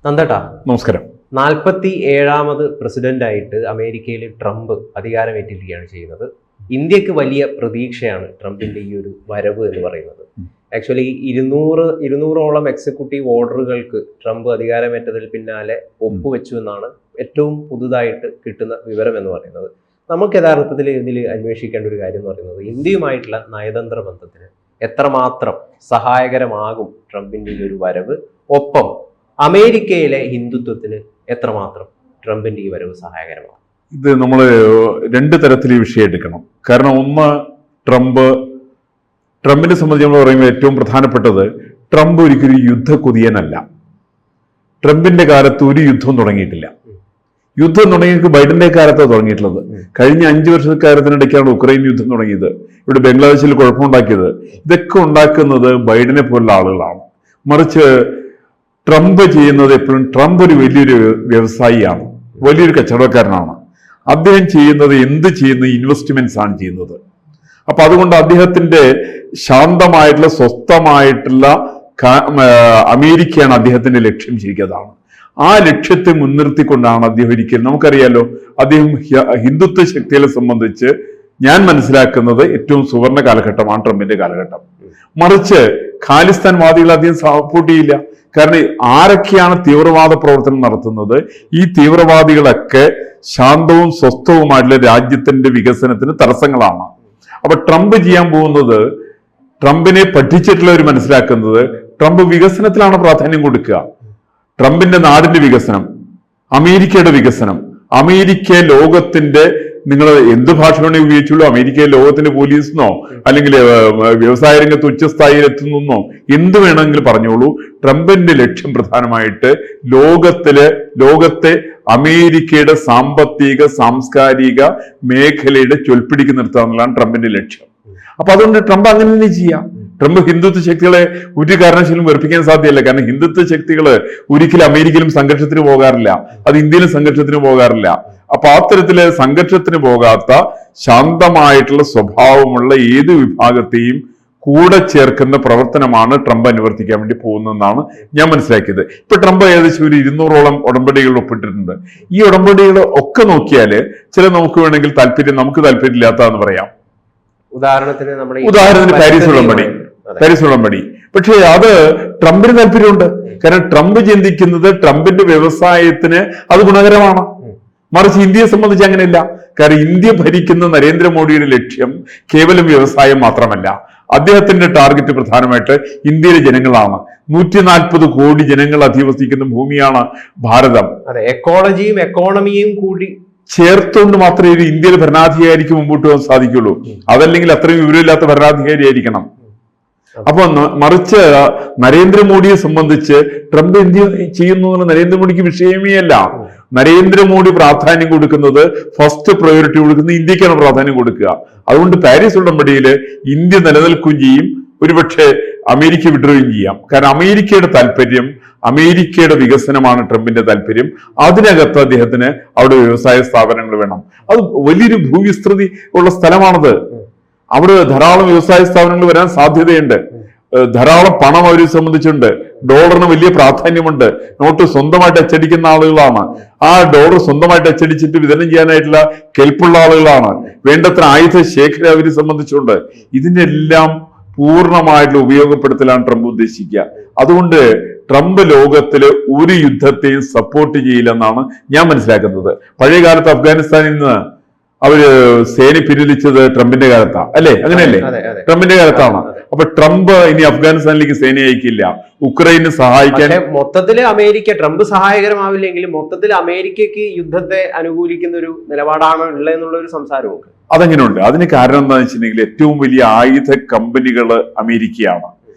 നന്ദേട്ടാ, നമസ്കാരം. 47ാമത് പ്രസിഡന്റായിട്ട് അമേരിക്കയിൽ ട്രംപ് അധികാരമേറ്റിരിക്കുകയാണ് ചെയ്യുന്നത്. ഇന്ത്യക്ക് വലിയ പ്രതീക്ഷയാണ് ട്രംപിന്റെ ഈ ഒരു വരവ് എന്ന് പറയുന്നത്. ആക്ച്വലി 200ഓളം എക്സിക്യൂട്ടീവ് ഓർഡറുകൾക്ക് ട്രംപ് അധികാരമേറ്റതിൽ പിന്നാലെ ഒപ്പുവെച്ചു എന്നാണ് ഏറ്റവും പുതുതായിട്ട് കിട്ടുന്ന വിവരം എന്ന് പറയുന്നത്. നമുക്ക് യഥാർത്ഥത്തിൽ ഇതിൽ അന്വേഷിക്കേണ്ട ഒരു കാര്യം എന്ന് പറയുന്നത്, ഇന്ത്യയുമായിട്ടുള്ള നയതന്ത്ര ബന്ധത്തിന് എത്രമാത്രം സഹായകരമാകും ട്രംപിന്റെ ഈ ഒരു വരവ്, ഒപ്പം അമേരിക്കയിലെ ഹിന്ദുത്വത്തിന് എത്രമാത്രം ട്രംപിന്റെ ഈ വരവ് സഹായകരമാകും. ഇത് നമ്മൾ രണ്ട് തരത്തിൽ ഈ വിഷയം എടുക്കണം. കാരണം ഒന്ന്, ട്രംപിനെ സംബന്ധിച്ച് നമ്മൾ പറയുമ്പോൾ ഏറ്റവും പ്രധാനപ്പെട്ടത്, ട്രംപ് ഒരിക്കലും യുദ്ധക്കൊതിയനല്ല. ട്രംപിന്റെ കാലത്ത് ഒരു യുദ്ധം തുടങ്ങിയിട്ടില്ല. യുദ്ധം തുടങ്ങിയത് ബൈഡന്റെ കാലത്താണ് തുടങ്ങിയിട്ടുള്ളത്. കഴിഞ്ഞ 5 വർഷക്കാലത്തിനിടയ്ക്കാണ് ഉക്രൈൻ യുദ്ധം തുടങ്ങിയത്, ഇവിടെ ബംഗ്ലാദേശിൽ കുഴപ്പമുണ്ടാക്കിയത്. ഇതൊക്കെ ഉണ്ടാക്കുന്നത് ബൈഡനെ പോലുള്ള ആളുകളാണ്. മറിച്ച് ട്രംപ് ചെയ്യുന്നത് എപ്പോഴും, ട്രംപ് ഒരു വലിയൊരു വ്യവസായിയാണ്, വലിയൊരു കച്ചവടക്കാരനാണ്. അദ്ദേഹം ചെയ്യുന്നത് ഇൻവെസ്റ്റ്മെന്റ്സ് ആണ് ചെയ്യുന്നത്. അപ്പൊ അതുകൊണ്ട് അദ്ദേഹത്തിന്റെ ശാന്തമായിട്ടുള്ള സ്വസ്ഥമായിട്ടുള്ള അമേരിക്കയാണ് അദ്ദേഹത്തിന്റെ ലക്ഷ്യം ശരിക്കതാണ്. ആ ലക്ഷ്യത്തെ മുൻനിർത്തിക്കൊണ്ടാണ് അദ്ദേഹം ഒരിക്കലും, നമുക്കറിയാലോ, അദ്ദേഹം ഹിന്ദുത്വ ശക്തികളെ സംബന്ധിച്ച് ഞാൻ മനസ്സിലാക്കുന്നത് ഏറ്റവും സുവർണ കാലഘട്ടമാണ് ട്രംപിന്റെ കാലഘട്ടം. മറിച്ച് ഖാലിസ്ഥാൻ വാദികളെ അദ്ദേഹം സപ്പോർട്ട് ചെയ്യില്ല. കാരണം ആരൊക്കെയാണ് തീവ്രവാദ പ്രവർത്തനം നടത്തുന്നത്? ഈ തീവ്രവാദികളൊക്കെ ശാന്തവും സ്വസ്ഥവുമായിട്ടുള്ള രാജ്യത്തിന്റെ വികസനത്തിന് തടസ്സങ്ങളാണ്. അപ്പൊ ട്രംപ് ചെയ്യാൻ പോകുന്നത്, ട്രംപിനെ പഠിച്ചിട്ടുള്ളവർ മനസ്സിലാക്കുന്നത്, ട്രംപ് വികസനത്തിലാണ് പ്രാധാന്യം കൊടുക്കുക. ട്രംപിന്റെ നാടിന്റെ വികസനം, അമേരിക്കയുടെ വികസനം, അമേരിക്ക ലോകത്തിന്റെ, നിങ്ങൾ എന്ത് ഭാഷ വേണമെങ്കിൽ ഉപയോഗിച്ചുള്ളൂ, അമേരിക്കയിൽ ലോകത്തിന്റെ പോലീസെന്നോ അല്ലെങ്കിൽ വ്യവസായ രംഗത്ത് ഉച്ചസ്ഥായിയിൽ എത്തുന്നോ എന്ത് വേണമെങ്കിലും പറഞ്ഞോളൂ. ട്രംപിന്റെ ലക്ഷ്യം പ്രധാനമായിട്ട് ലോകത്തെ അമേരിക്കയുടെ സാമ്പത്തിക സാംസ്കാരിക മേഖലയുടെ ചൊൽപ്പിടിക്ക് നിർത്തുക എന്നുള്ളതാണ് ട്രംപിന്റെ ലക്ഷ്യം. അപ്പൊ അതുകൊണ്ട് ട്രംപ് അങ്ങനെ തന്നെ ചെയ്യാം. ട്രംപ് ഹിന്ദുത്വ ശക്തികളെ ഒരു കാരണവശാലും വെറുപ്പിക്കാൻ സാധ്യമല്ല. കാരണം ഹിന്ദുത്വ ശക്തികള് ഒരിക്കലും അമേരിക്കയിലും സംഘർഷത്തിന് പോകാറില്ല, അത് ഇന്ത്യയിലും സംഘർഷത്തിന് പോകാറില്ല. അപ്പൊ അത്തരത്തില് സംഘർഷത്തിന് പോകാത്ത ശാന്തമായിട്ടുള്ള സ്വഭാവമുള്ള ഏത് വിഭാഗത്തെയും കൂടെ ചേർക്കുന്ന പ്രവർത്തനമാണ് ട്രംപ് അനുവർത്തിക്കാൻ വേണ്ടി പോകുന്നതെന്നാണ് ഞാൻ മനസ്സിലാക്കിയത്. ഇപ്പൊ ട്രംപ് ഏകദേശം ഒരു 200ഓളം ഉടമ്പടികൾ ഒപ്പിട്ടിട്ടുണ്ട്. ഈ ഉടമ്പടികൾ ഒക്കെ നോക്കിയാല് ചില നമുക്ക് വേണമെങ്കിൽ നമുക്ക് താല്പര്യമില്ലാത്തതെന്ന് പറയാം. ഉദാഹരണത്തിന് പാരീസ് ഉടമ്പടി. പക്ഷേ അത് ട്രംപിന് താല്പര്യമുണ്ട്. കാരണം ട്രംപ് ചിന്തിക്കുന്നത് ട്രംപിന്റെ വ്യവസായത്തിന് അത് ഗുണകരമാണ്. മറിച്ച് ഇന്ത്യയെ സംബന്ധിച്ച് അങ്ങനെയല്ല. കാരണം ഇന്ത്യ ഭരിക്കുന്ന നരേന്ദ്രമോദിയുടെ ലക്ഷ്യം കേവലം വ്യവസായം മാത്രമല്ല. അദ്ദേഹത്തിന്റെ ടാർഗറ്റ് പ്രധാനമായിട്ട് ഇന്ത്യയിലെ ജനങ്ങളാണ്. 140 കോടി ജനങ്ങൾ അധിവസിക്കുന്ന ഭൂമിയാണ് ഭാരതം. എക്കോളജിയും എക്കോണമിയും കൂടി ചേർത്തുകൊണ്ട് മാത്രമേ ഒരു ഇന്ത്യയിലെ ഭരണാധികാരിക്ക് മുമ്പോട്ട് പോകാൻ സാധിക്കുള്ളൂ. അതല്ലെങ്കിൽ അത്രയും വിവരമില്ലാത്ത ഭരണാധികാരി ആയിരിക്കണം. അപ്പൊ മറിച്ച് നരേന്ദ്രമോദിയെ സംബന്ധിച്ച് ട്രംപ് എന്ത് ചെയ്യുന്നു നരേന്ദ്രമോദിക്ക് വിഷയമേ അല്ല. നരേന്ദ്രമോദി പ്രാധാന്യം കൊടുക്കുന്നത്, ഫസ്റ്റ് പ്രയോറിറ്റി കൊടുക്കുന്നത് ഇന്ത്യക്കാണ് പ്രാധാന്യം കൊടുക്കുക. അതുകൊണ്ട് പാരീസ് ഉടമ്പടിയിൽ ഇന്ത്യ നിലനിൽക്കുകയും ചെയ്യും, ഒരുപക്ഷെ അമേരിക്ക വിടുകയും ചെയ്യാം. കാരണം അമേരിക്കയുടെ താല്പര്യം, അമേരിക്കയുടെ വികസനമാണ് ട്രംപിന്റെ താല്പര്യം. അതിനകത്ത് അദ്ദേഹത്തിന് അവിടെ വ്യവസായ സ്ഥാപനങ്ങൾ വേണം. അത് വലിയൊരു ഭൂവിസ്തൃതി ഉള്ള സ്ഥലമാണത്. അവിടെ ധാരാളം വ്യവസായ സ്ഥാപനങ്ങൾ വരാൻ സാധ്യതയുണ്ട്. ധാരാളം പണം അവരെ സംബന്ധിച്ചുണ്ട്. ഡോളറിന് വലിയ പ്രാധാന്യമുണ്ട്. നോട്ട് സ്വന്തമായിട്ട് അച്ചടിക്കുന്ന ആളുകളാണ്. ആ ഡോളർ സ്വന്തമായിട്ട് അച്ചടിച്ചിട്ട് വിതരണം ചെയ്യാനായിട്ടുള്ള കെൽപ്പുള്ള ആളുകളാണ്. വേണ്ടത്ര ആയുധ ശേഖരം അവരെ സംബന്ധിച്ചുണ്ട്. ഇതിനെല്ലാം പൂർണ്ണമായിട്ടുള്ള ഉപയോഗപ്പെടുത്തലാണ് ട്രംപ് ഉദ്ദേശിക്കുക. അതുകൊണ്ട് ട്രംപ് ലോകത്തില് ഒരു യുദ്ധത്തെയും സപ്പോർട്ട് ചെയ്യില്ലെന്നാണ് ഞാൻ മനസ്സിലാക്കുന്നത്. പഴയ കാലത്ത് അഫ്ഗാനിസ്ഥാനിൽ നിന്ന് അവര് സേന പിൻവലിച്ചത് ട്രംപിന്റെ കാലത്താണ്, അല്ലേ? അങ്ങനെയല്ലേ? ട്രംപിന്റെ കാലത്താണ്. അപ്പൊ ട്രംപ് ഇനി അഫ്ഗാനിസ്ഥാനിലേക്ക് സേന അയക്കില്ല, ഉക്രൈനെ സഹായിക്കാൻ. മൊത്തത്തില് ട്രംപ് സഹായകരമാവില്ലെങ്കിലും മൊത്തത്തിൽ അമേരിക്കക്ക് യുദ്ധത്തെ അനുകൂലിക്കുന്ന ഒരു നിലപാടാണ് ഉള്ളതെന്നുള്ള ഒരു സംസാരമുണ്ട്. അതെങ്ങനെയുണ്ട്? അതിന് കാരണം എന്താണെന്ന് വെച്ചിട്ടുണ്ടെങ്കിൽ, ഏറ്റവും വലിയ ആയുധ കമ്പനികള് അമേരിക്കയാണ്.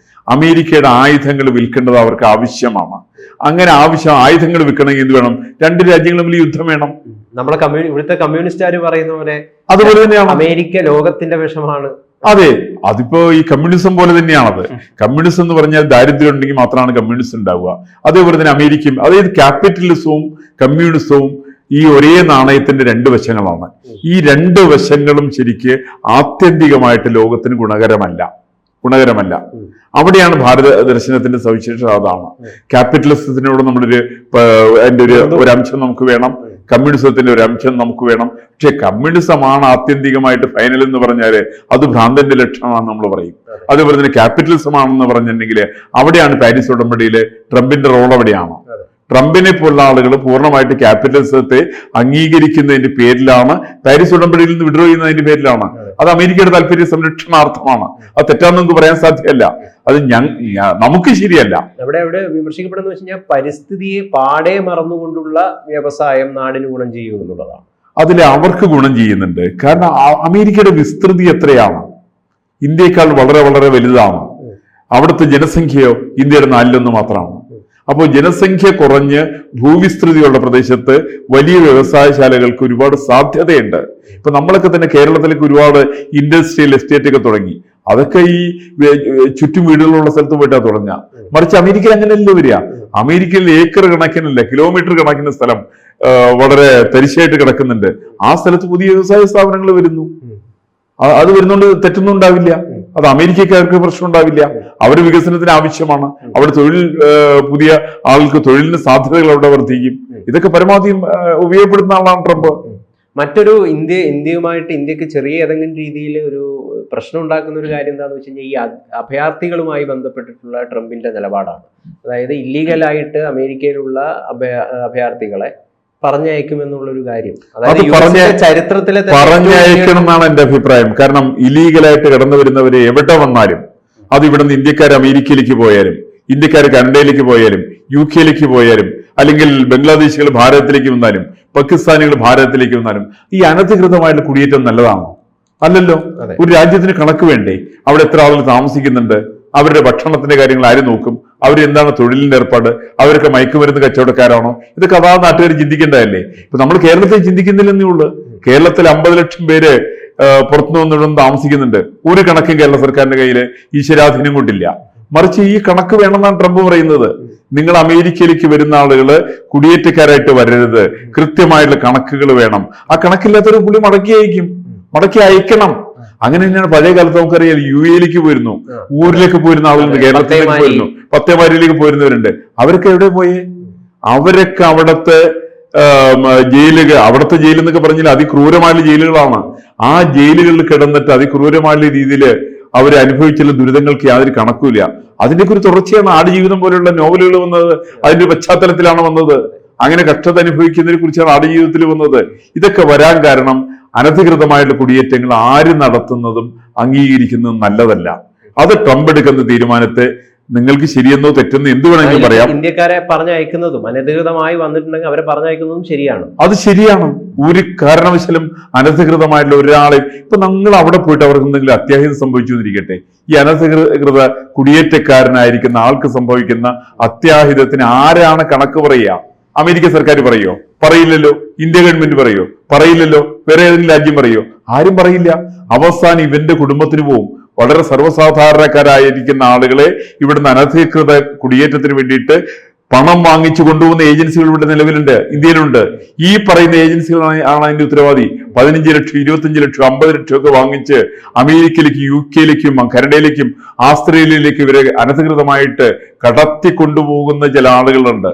അമേരിക്കയുടെ ആയുധങ്ങൾ വിൽക്കേണ്ടത് അവർക്ക് ആവശ്യമാണ്. അങ്ങനെ ആയുധങ്ങൾ വിൽക്കണമെങ്കിൽ എന്ത് വേണം? 2 രാജ്യങ്ങൾ തമ്മിൽ യുദ്ധം വേണം. നമ്മളെ ഇവിടുത്തെ കമ്മ്യൂണിസ്റ്റുകാർ പറയുന്ന പോലെ അതുപോലെ തന്നെയാണ് അമേരിക്ക ലോകത്തിന്റെ വിഷമാണ്. അതെ, അതിപ്പോ ഈ കമ്മ്യൂണിസം പോലെ തന്നെയാണത്. കമ്മ്യൂണിസം എന്ന് പറഞ്ഞാൽ ദാരിദ്ര്യം ഉണ്ടെങ്കിൽ മാത്രമാണ് കമ്മ്യൂണിസം ഉണ്ടാവുക. അതേപോലെ തന്നെ അമേരിക്കയും, അതായത് ക്യാപിറ്റലിസവും കമ്മ്യൂണിസവും ഈ ഒരേ നാണയത്തിന്റെ 2 വശങ്ങളാണ്. ഈ 2 വശങ്ങളും ശരിക്ക് ആത്യന്തികമായിട്ട് ലോകത്തിന് ഗുണകരമല്ല. ഗുണകരമല്ല. അവിടെയാണ് ഭാരത ദർശനത്തിന്റെ സവിശേഷത. അതാണ് ക്യാപിറ്റലിസത്തിനോട് നമ്മളൊരു അതിന്റെ ഒരു അംശം നമുക്ക് വേണം, കമ്മ്യൂണിസത്തിന്റെ ഒരു അംശം നമുക്ക് വേണം. പക്ഷെ കമ്മ്യൂണിസമാണ് ആത്യന്തികമായിട്ട് ഫൈനൽ എന്ന് പറഞ്ഞാല് അത് ഭ്രാന്തന്റെ ലക്ഷണമാണെന്ന് നമ്മൾ പറയും. അതുപോലെ തന്നെ ക്യാപിറ്റലിസം ആണെന്ന് പറഞ്ഞിട്ടുണ്ടെങ്കിൽ അവിടെയാണ് പാരീസ് ഉടമ്പടിയില് ട്രംപിന്റെ റോൾ അവിടെയാണ്. ട്രംപിനെ പോലുള്ള ആളുകൾ പൂർണ്ണമായിട്ട് ക്യാപിറ്റലിസത്തെ അംഗീകരിക്കുന്നതിന്റെ പേരിലാണ്, പാരീസ് ഉടമ്പടിയിൽ നിന്ന് വിഡ്രോ ചെയ്യുന്നതിന്റെ പേരിലാണ്. അത് അമേരിക്കയുടെ താല്പര്യ സംരക്ഷണാർത്ഥമാണ്. അത് തെറ്റാന്ന് നമുക്ക് പറയാൻ സാധ്യമല്ല. അത് നമുക്ക് ശരിയല്ല. അവിടെ വിമർശിക്കപ്പെടുന്ന വെച്ച് കഴിഞ്ഞാൽ പരിസ്ഥിതിയെ പാടെ മറന്നുകൊണ്ടുള്ള വ്യവസായം നാടിന് ഗുണം ചെയ്യും എന്നുള്ളതാണ്. അതിൽ അവർക്ക് ഗുണം ചെയ്യുന്നുണ്ട്. കാരണം അമേരിക്കയുടെ വിസ്തൃതി എത്രയാണ്? ഇന്ത്യയെക്കാൾ വളരെ വളരെ വലുതാണ്. അവിടുത്തെ ജനസംഖ്യയോ ഇന്ത്യയുടെ 4% മാത്രമാണ്. അപ്പോൾ ജനസംഖ്യ കുറഞ്ഞ് ഭൂവിസ്തൃതിയുള്ള പ്രദേശത്ത് വലിയ വ്യവസായശാലകൾക്ക് ഒരുപാട് സാധ്യതയുണ്ട്. ഇപ്പൊ നമ്മളൊക്കെ തന്നെ കേരളത്തിലേക്ക് ഒരുപാട് ഇൻഡസ്ട്രിയൽ എസ്റ്റേറ്റ് ഒക്കെ തുടങ്ങി. അതൊക്കെ ഈ ചുറ്റും വീടുകളുള്ള സ്ഥലത്ത് പോയിട്ടാ തുടങ്ങുക. മറിച്ച് അമേരിക്കയിൽ അങ്ങനെയല്ലേ വരിക. അമേരിക്കയിൽ ഏക്കർ കണക്കിനല്ല, കിലോമീറ്റർ കണക്കിന് സ്ഥലം വളരെ തരിശായിട്ട് കിടക്കുന്നുണ്ട്. ആ സ്ഥലത്ത് പുതിയ വ്യവസായ സ്ഥാപനങ്ങൾ വരുന്നു. അത് വരുന്നോണ്ട് തെറ്റൊന്നും ഉണ്ടാവില്ല. അത് അമേരിക്കക്കാർക്ക് പ്രശ്നം ഉണ്ടാവില്ല. അവർ വികസനത്തിന് ആവശ്യമാണ്. അവിടെ പുതിയ ആൾക്ക് തൊഴിലിന് സാധ്യതകൾ അവിടെ വർദ്ധിക്കും. ഇതൊക്കെ പരമാവധി ഉപയോഗപ്പെടുത്തുന്ന ആളാണ് ട്രംപ്. മറ്റൊരു ഇന്ത്യയുമായിട്ട് ഇന്ത്യക്ക് ചെറിയ ഏതെങ്കിലും രീതിയിൽ ഒരു പ്രശ്നം ഉണ്ടാക്കുന്ന ഒരു കാര്യം എന്താണെന്ന് വെച്ച് കഴിഞ്ഞാൽ ഈ അഭയാർത്ഥികളുമായി ബന്ധപ്പെട്ടിട്ടുള്ള ട്രംപിന്റെ നിലപാടാണ്. അതായത് ഇല്ലീഗലായിട്ട് അമേരിക്കയിലുള്ള അഭയാർത്ഥികളെ പറഞ്ഞയക്കുമെന്നുള്ളൊരു കാര്യം. അതായത് ചരിത്രത്തിലെ പറഞ്ഞയക്കണം എന്നാണ് എന്റെ അഭിപ്രായം. കാരണം ഇല്ലീഗലായിട്ട് കടന്നു വരുന്നവരെ എവിടെ വന്നാലും, അത് ഇവിടെ നിന്ന് ഇന്ത്യക്കാർ അമേരിക്കയിലേക്ക് പോയാലും, ഇന്ത്യക്കാർ കനഡയിലേക്ക് പോയാലും, UK പോയാലും, അല്ലെങ്കിൽ ബംഗ്ലാദേശികൾ ഭാരതത്തിലേക്ക് വന്നാലും, പാകിസ്ഥാനികൾ ഭാരതത്തിലേക്ക് വന്നാലും, ഈ അനധികൃതമായിട്ടുള്ള കുടിയേറ്റം നല്ലതാണോ? അല്ലല്ലോ. ഒരു രാജ്യത്തിന് കണക്ക് വേണ്ടേ? അവിടെ എത്ര ആളുകൾ താമസിക്കുന്നുണ്ട്? അവരുടെ ഭക്ഷണത്തിന്റെ കാര്യങ്ങൾ ആര് നോക്കും? അവരെന്താണ് തൊഴിലിന്റെ ഏർപ്പാട്? അവരൊക്കെ മയക്കുമരുന്ന് കച്ചവടക്കാരാണോ? ഇതൊക്കെ അതാ നാട്ടുകാർ ചിന്തിക്കേണ്ടതല്ലേ? ഇപ്പൊ നമ്മൾ കേരളത്തിൽ ചിന്തിക്കുന്നില്ലെന്നേ ഉള്ളൂ. കേരളത്തിൽ 50 ലക്ഷം പേര് പുറത്തുനിന്ന് വന്നിടന്ന് താമസിക്കുന്നുണ്ട്. ഒരു കണക്കും കേരള സർക്കാരിന്റെ കയ്യിൽ ഈശ്വരാധീനം കൊണ്ടില്ല. മറിച്ച് ഈ കണക്ക് വേണമെന്നാണ് ട്രംപ് പറയുന്നത്. നിങ്ങൾ അമേരിക്കയിലേക്ക് വരുന്ന ആളുകള് കുടിയേറ്റക്കാരായിട്ട് വരരുത്, കൃത്യമായിട്ടുള്ള കണക്കുകൾ വേണം. ആ കണക്കില്ലാത്തൊരു പുള്ളി മടക്കി അയക്കണം. അങ്ങനെ തന്നെയാണ് പഴയ കാലത്ത് നമുക്കറിയാം. UK പോയിരുന്നു, ഊരിലേക്ക് പോയിരുന്ന ആളുകളുണ്ട്, കേരളത്തിലേക്ക് പോയിരുന്നു, പത്തേമാരിലേക്ക് പോയിരുന്നവരുണ്ട്. അവരൊക്കെ എവിടെ പോയേ? അവരൊക്കെ അവിടുത്തെ അവിടുത്തെ ജയിൽ എന്നൊക്കെ പറഞ്ഞാൽ അതിക്രൂരമായ ജയിലുകളാണ്. ആ ജയിലുകളിൽ കിടന്നിട്ട് അതിക്രൂരമായ രീതിയിൽ അവർ അനുഭവിച്ചുള്ള ദുരിതങ്ങൾക്ക് യാതൊരു കണക്കുമില്ല. അതിന്റെ ഒരു തുടർച്ചയാണ് ആടുജീവിതം പോലെയുള്ള നോവലുകൾ വന്നത്. അതിന്റെ പശ്ചാത്തലത്തിലാണ് വന്നത്. അങ്ങനെ കഷ്ടത അനുഭവിക്കുന്നതിനെ കുറിച്ചാണ് ആടുജീവിതത്തിൽ വന്നത്. ഇതൊക്കെ വരാൻ കാരണം അനധികൃതമായിട്ടുള്ള കുടിയേറ്റങ്ങൾ ആര് നടത്തുന്നതും അംഗീകരിക്കുന്നതും നല്ലതല്ല. അത് ട്രംപ് എടുക്കുന്ന തീരുമാനത്തെ നിങ്ങൾക്ക് ശരിയെന്നോ തെറ്റെന്നോ എന്ത് വേണമെങ്കിലും പറയാം. ഇന്ത്യക്കാരെ പറഞ്ഞയക്കുന്നതും അനധികൃതമായി വന്നിട്ടുണ്ടെങ്കിൽ അവരെ പറഞ്ഞയക്കുന്നതും ശരിയാണ്. അത് ശരിയാണ്. ഒരു കാരണവശാലും അനധികൃതമായിട്ടുള്ള ഒരാളെ ഇപ്പൊ നിങ്ങൾ അവിടെ പോയിട്ട് അവർക്ക് എന്തെങ്കിലും അത്യാഹിതം സംഭവിച്ചു എന്നിരിക്കട്ടെ, ഈ അനധികൃത കുടിയേറ്റക്കാരനായിരിക്കുന്ന ആൾക്ക് സംഭവിക്കുന്ന അത്യാഹിതത്തിന് ആരാണ് കണക്ക് പറയുക? അമേരിക്ക സർക്കാർ പറയോ? പറയില്ലല്ലോ. ഇന്ത്യ ഗവൺമെന്റ് പറയോ? പറയില്ലല്ലോ. വേറെ ഏതെങ്കിലും രാജ്യം പറയോ? ആരും പറയില്ല. അവസാനം ഇവന്റെ കുടുംബത്തിന് പോവും. വളരെ സർവ്വസാധാരണക്കാരായിരിക്കുന്ന ആളുകളെ ഇവിടുന്ന് അനധികൃത കുടിയേറ്റത്തിന് വേണ്ടിയിട്ട് പണം വാങ്ങിച്ചു കൊണ്ടുപോകുന്ന ഏജൻസികൾ ഇവിടെ നിലവിലുണ്ട്, ഇന്ത്യയിലുണ്ട്. ഈ പറയുന്ന ഏജൻസികളാണ് അതിന്റെ ഉത്തരവാദി. 15 ലക്ഷം, 25 ലക്ഷം, 50 ലക്ഷം ഒക്കെ വാങ്ങിച്ച് അമേരിക്കയിലേക്കും UK കനഡയിലേക്കും ഓസ്ട്രേലിയയിലേക്കും ഇവരെ അനധികൃതമായിട്ട് കടത്തി കൊണ്ടുപോകുന്ന ചില ആളുകളുണ്ട്.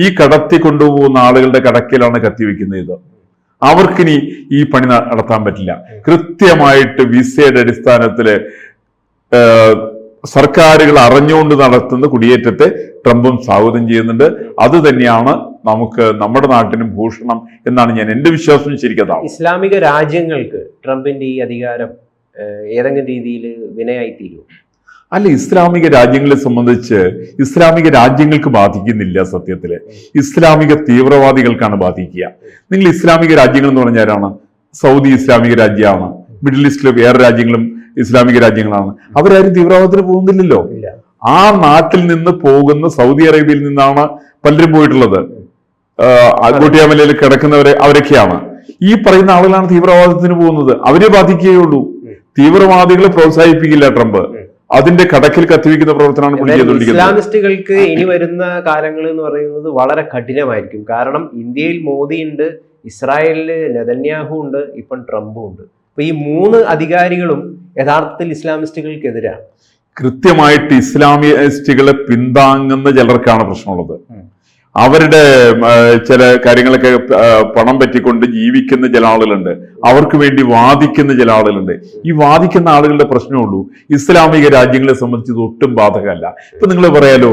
ഈ കടത്തി കൊണ്ടുപോകുന്ന ആളുകളുടെ കടക്കയിലാണ് കത്തിവെക്കുന്നത്. ഇത് അവർക്കിനി ഈ പണി നടത്താൻ പറ്റില്ല. കൃത്യമായിട്ട് വിസയുടെ അടിസ്ഥാനത്തില് സർക്കാരുകൾ അറിഞ്ഞുകൊണ്ട് നടത്തുന്ന കുടിയേറ്റത്തെ ട്രംപും സ്വാഗതം ചെയ്യുന്നുണ്ട്. അത് തന്നെയാണ് നമുക്ക് നമ്മുടെ നാട്ടിനും ഭൂഷണം എന്നാണ് എന്റെ വിശ്വാസം. ശരിക്കതാണ്. ഇസ്ലാമിക രാജ്യങ്ങൾക്ക് ട്രംപിന്റെ ഈ അധികാരം ഏതെങ്കിലും രീതിയിൽ വിനയായി തീരും? അല്ല, ഇസ്ലാമിക രാജ്യങ്ങളെ സംബന്ധിച്ച് ഇസ്ലാമിക രാജ്യങ്ങൾക്ക് ബാധിക്കുന്നില്ല. സത്യത്തില് ഇസ്ലാമിക തീവ്രവാദികൾക്കാണ് ബാധിക്കുക. നിങ്ങൾ ഇസ്ലാമിക രാജ്യങ്ങൾ എന്ന് പറഞ്ഞാലാണ് സൗദി ഇസ്ലാമിക രാജ്യമാണ്, മിഡിൽ ഈസ്റ്റിലെ വേറെ രാജ്യങ്ങളും ഇസ്ലാമിക രാജ്യങ്ങളാണ്. അവരാരും തീവ്രവാദത്തിന് പോകുന്നില്ലല്ലോ. ആ നാട്ടിൽ നിന്ന് പോകുന്ന സൗദി അറേബ്യയിൽ നിന്നാണ് പലരും പോയിട്ടുള്ളത്. ഗോട്ടിയാമലയിൽ കിടക്കുന്നവരെ അവരൊക്കെയാണ്. ഈ പറയുന്ന ആളുകളാണ് തീവ്രവാദത്തിന് പോകുന്നത്. അവരെ ബാധിക്കുകയുള്ളൂ. തീവ്രവാദികളെ പ്രോത്സാഹിപ്പിക്കില്ല ട്രംപ്. അതിന്റെ കടക്കിൽ കത്തിവെക്കുന്ന പ്രവർത്തനമാണ്. ഇസ്ലാമിസ്റ്റുകൾക്ക് ഇനി വരുന്ന കാലങ്ങൾ എന്ന് പറയുന്നത് വളരെ കഠിനമായിരിക്കും. കാരണം ഇന്ത്യയിൽ മോദിയുണ്ട്, ഇസ്രായേലില് നെതന്യാഹു ഉണ്ട്, ഇപ്പം ട്രംപും ഉണ്ട്. അപ്പൊ ഈ 3 അധികാരികളും യഥാർത്ഥത്തിൽ ഇസ്ലാമിസ്റ്റുകൾക്കെതിരാണ്. കൃത്യമായിട്ട് ഇസ്ലാമിസ്റ്റുകളെ പിന്താങ്ങുന്ന ചിലർക്കാണ് പ്രശ്നമുള്ളത്. അവരുടെ ചില കാര്യങ്ങളൊക്കെ പണം പറ്റിക്കൊണ്ട് ജീവിക്കുന്ന ചില ആളുകളുണ്ട്, അവർക്ക് വേണ്ടി വാദിക്കുന്ന ചില ആളുകളുണ്ട്. ഈ വാദിക്കുന്ന ആളുകളുടെ പ്രശ്നമുള്ളൂ. ഇസ്ലാമിക രാജ്യങ്ങളെ സംബന്ധിച്ച് ഇത് ഒട്ടും ബാധകമല്ല. ഇപ്പൊ നിങ്ങൾ പറയാലോ,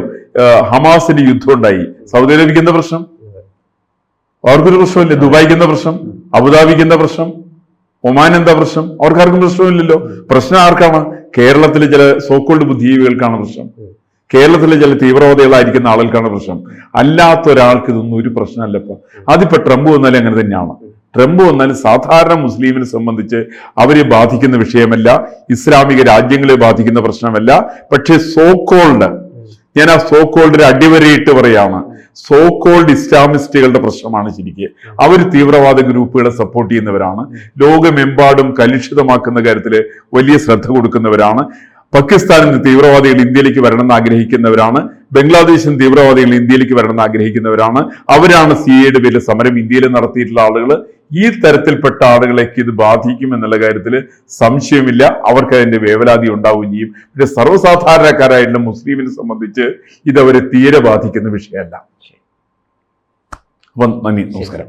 ഹമാസിന്റെ യുദ്ധം ഉണ്ടായി, സൗദി അറേബ്യക്ക് എന്താ പ്രശ്നം? അവർക്കൊരു പ്രശ്നമില്ല. ദുബായിക്ക് എന്താ പ്രശ്നം? അബുദാബിക്ക് എന്താ പ്രശ്നം? ഒമാൻ എന്താ പ്രശ്നം? അവർക്കാർക്കും പ്രശ്നമില്ലല്ലോ. പ്രശ്നം ആർക്കാണ്? കേരളത്തിലെ ചില സോക്കോൾഡ് ബുദ്ധിജീവികൾക്കാണ് പ്രശ്നം. കേരളത്തിലെ ചില തീവ്രവാദികളായിരിക്കുന്ന ആളുകൾക്കാണ് പ്രശ്നം. അല്ലാത്ത ഒരാൾക്ക് ഇതൊന്നും ഒരു പ്രശ്നമല്ല. ഇപ്പൊ അതിപ്പോ ട്രംപ് വന്നാലും അങ്ങനെ തന്നെയാണ്. ട്രംപ് വന്നാലും സാധാരണ മുസ്ലിമിനെ സംബന്ധിച്ച് അവരെ ബാധിക്കുന്ന വിഷയമല്ല, ഇസ്ലാമിക രാജ്യങ്ങളെ ബാധിക്കുന്ന പ്രശ്നമല്ല. പക്ഷെ സോക്കോൾഡ്, ഞാൻ ആ സോക്കോൾഡിന് അടിവരയിട്ട് പറയാണ്, സോക്കോൾഡ് ഇസ്ലാമിസ്റ്റുകളുടെ പ്രശ്നമാണ് ശരിക്ക്. അവർ തീവ്രവാദ ഗ്രൂപ്പുകളെ സപ്പോർട്ട് ചെയ്യുന്നവരാണ്, ലോകമെമ്പാടും കലുഷിതമാക്കുന്ന കാര്യത്തിൽ വലിയ ശ്രദ്ധ കൊടുക്കുന്നവരാണ്. പാകിസ്ഥാനിൽ നിന്ന് തീവ്രവാദികൾ ഇന്ത്യയിലേക്ക് വരണമെന്ന് ആഗ്രഹിക്കുന്നവരാണ്, ബംഗ്ലാദേശിൽ നിന്ന് തീവ്രവാദികൾ ഇന്ത്യയിലേക്ക് വരണമെന്ന് ആഗ്രഹിക്കുന്നവരാണ്. അവരാണ് സിഎയുടെ പേരിൽ സമരം ഇന്ത്യയിൽ നടത്തിയിട്ടുള്ള ആളുകൾ. ഈ തരത്തിൽപ്പെട്ട ആളുകളേക്ക് ഇത് ബാധിക്കും എന്നുള്ള കാര്യത്തിൽ സംശയമില്ല. അവർക്ക് അതിന്റെ വേവലാതി ഉണ്ടാവുകയും ചെയ്യും. പിന്നെ സർവ്വസാധാരണക്കാരായിട്ടുള്ള മുസ്ലിമിനെ സംബന്ധിച്ച് ഇത് അവരെ തീരെ ബാധിക്കുന്ന വിഷയമല്ല. അപ്പം നന്ദി, നമസ്കാരം.